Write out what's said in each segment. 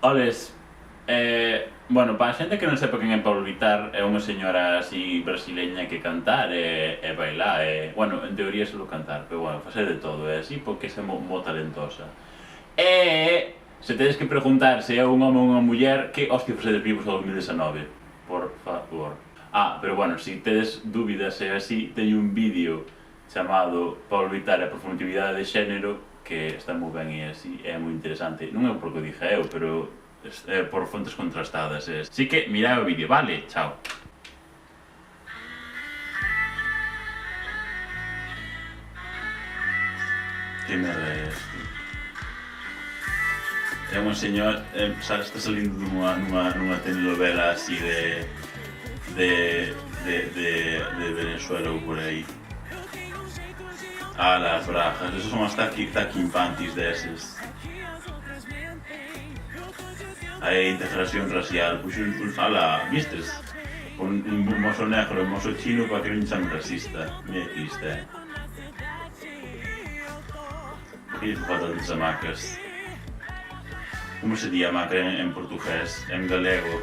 Oles, bueno, para a xente que non sepa quen é Pablo Vittar, é unha señora así brasileña que cantar e bailar, bueno, en teoría solo cantar, pero bueno, facer de todo, é así porque é moi talentosa. E se tedes que preguntar se é un home ou unha muller, que hostia facedes vivos ao 2019, por favor. Pero bueno, se tedes dúbidas e así, teño un vídeo chamado Pablo Vittar e a profundidade de xénero que está moi ben e así, é moi interesante. Non é porque o dixa eu, pero por fontes contrastadas. Así que mirad o vídeo, vale? Chao. Que merda é isto? É unha señora, está salindo nunha telenovela así de Venezuela ou por aí. Las brajas, esos son as taquimpantis deses. Hai integración racial, vistes? Un mozo negro e un mozo chino para que non chamen racista. Mira aquí está. Que falta de chamacas. Como sería maca en portugués, en galego?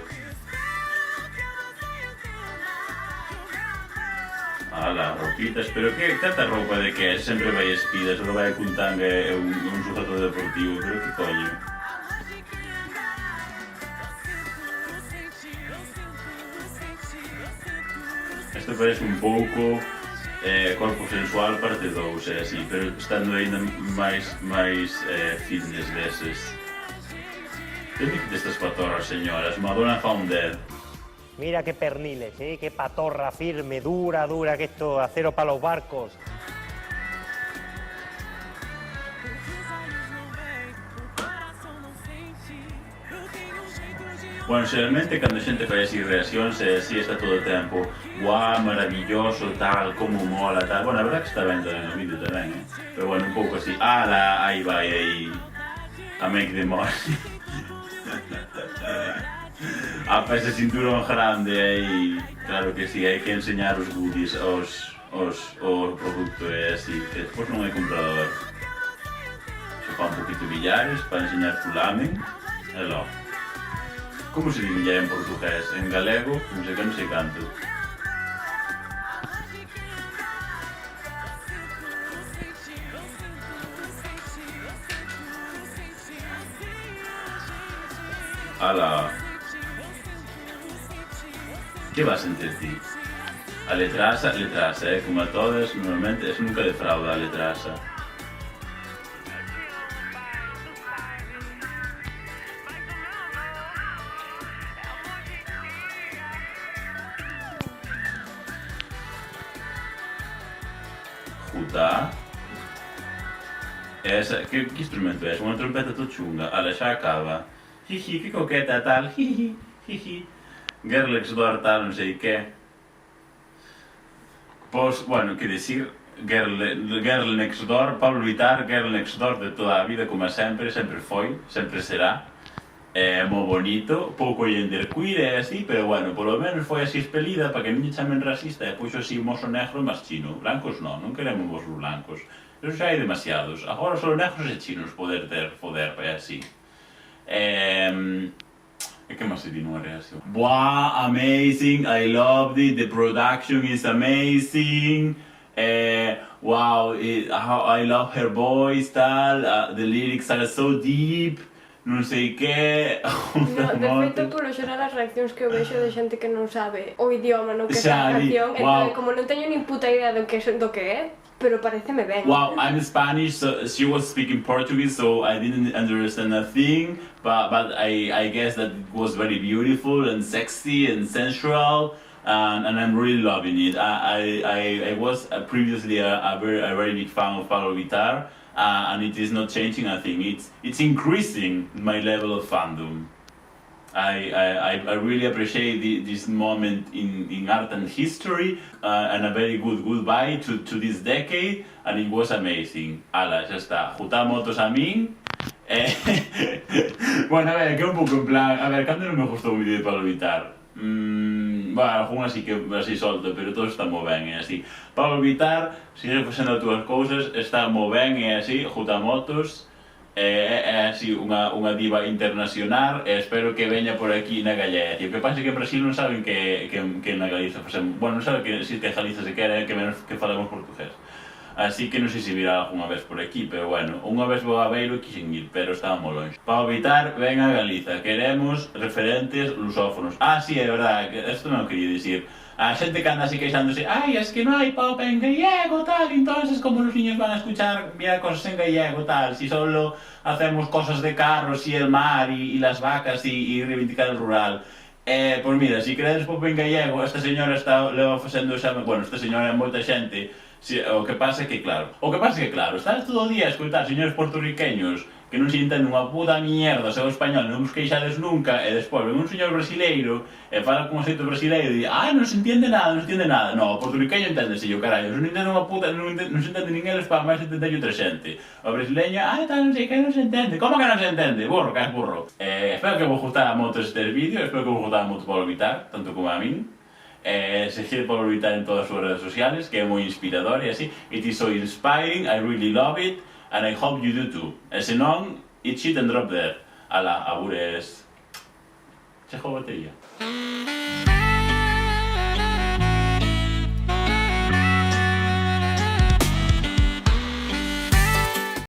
Ropitas, pero que tanta roupa de que sempre vai espida, só vai cun tanga e un sujeto deportivo, pero que coño? Isto parece un pouco corpo sensual parte 2, así, pero estando ainda máis fitness deses. Que destas patorras, señoras? Madonna Founded. Mira qué perniles, qué patorra firme, dura, que esto, acero para los barcos. Bueno, xeralmente cando a xente fai así reaccións así está todo o tempo guau, maravilloso, tal, como mola, tal. Bueno, a verdad que está ben tamén o vídeo tamén, pero bueno, un pouco así, aí vai, aí a make the money. Para ese cinturón grande aí, claro que sí, hai que enseñar os goodies, o produto e así, que despois non hai comprador. Se fa un poquito de billares para enseñar tu lamen, e logo. Como se di billar en portugués? En galego, non sei canto. Que vas entre ti? A letrasa, como a todas, normalmente, es nunca defrauda a letrasa. Juta. Que instrumento é? Unha trompeta to chunga. Xa acaba. Jiji, que coqueta tal. Jiji. Girl Next Door tal, non sei que. Pois, bueno, que dicir, Girl Next Door, Pablo Vittar, Girl Next Door de toda a vida, como sempre foi, sempre será. Moi bonito, pouco genderqueer e así, pero bueno, polo menos foi así expelida para que non lle chamen racista e puxo así mozo negro e máis chino. Blancos non queremos mozos blancos. Eso xa hai demasiados. Agora só negros e chinos poder ter poder, e así. E que máis se di nunha reacción? Wow, amazing, I loved it, the production is amazing. Wow, I love her voice, tal, the lyrics are so deep. Non sei que... De feito, polo xeral as reaccións que eu vexo de xente que non sabe o idioma no que é a canción, entón, como non teño nin puta idea do que é, pero pareceme ben. Wow, I'm Spanish, so she was speaking Portuguese, so I didn't understand a thing, but I guess that it was very beautiful and sexy and sensual, and I'm really loving it. I was previously a very big fan of Pablo Vittar, and it is not changing. I think it's increasing my level of fandom. I really appreciate this moment in art and history, and a very good goodbye to this decade, and it was amazing. Ala, xa está. Jutamos a min. Bueno, a ver, que un pouco en plan... A ver, cando non me gustou o vídeo de Pablo Vittar? Bueno, algún así que así solto, pero todo está moi ben, e así. Pablo Vittar, sigue facendo as túas cousas, está moi ben, e así, Jutamotos, así unha diva internacional e espero que veña por aquí na Galicia. O que pasa é que en Brasil non saben que na Galiza facemos... Bueno, non saben que existe Galiza sequera que menos que falamos portugués. Así que non sei se virá algunha vez por aquí, pero bueno, unha vez vou a Beiro quixen ir, pero estaba moi longe. Para evitar, ven a Galiza, queremos referentes lusófonos. Sí, é verdade, isto non quería dicir. A xente que anda así queixándose, es que non hai pop en gallego, tal, entonces como os niños van a escuchar mira cosas en gallego, tal, si solo hacemos cosas de carros y el mar y las vacas y reivindicar el rural. Pois mira, si queredes pop en gallego, esta señora está leva facendo exame, bueno, esta señora é moita xente, o que pasa é que claro, estás todo o día a escutar señores portorriqueños que non se entenden unha puta mierda se o español non vos queixades nunca e despois ven un señor brasileiro e fala con acento brasileiro e di non se entiende nada, no, o portorriqueño enténdese yo, carallo, non entende unha puta, non se entende nin eles para máis entender outra xente. O brasileño, tal, non sei que non se entende, como que non se entende? Burro, que és burro. Espero que vos gustara moito este vídeo, espero que vos gustara moito Pablo Vittar, tanto como a min. Seguir Pablo Vittar en todas as súas redes sociales, que é moi inspirador e así. It is so inspiring, I really love it, and I hope you do too. E se non, eat shit and drop there. Ala, agures. Chejo batería.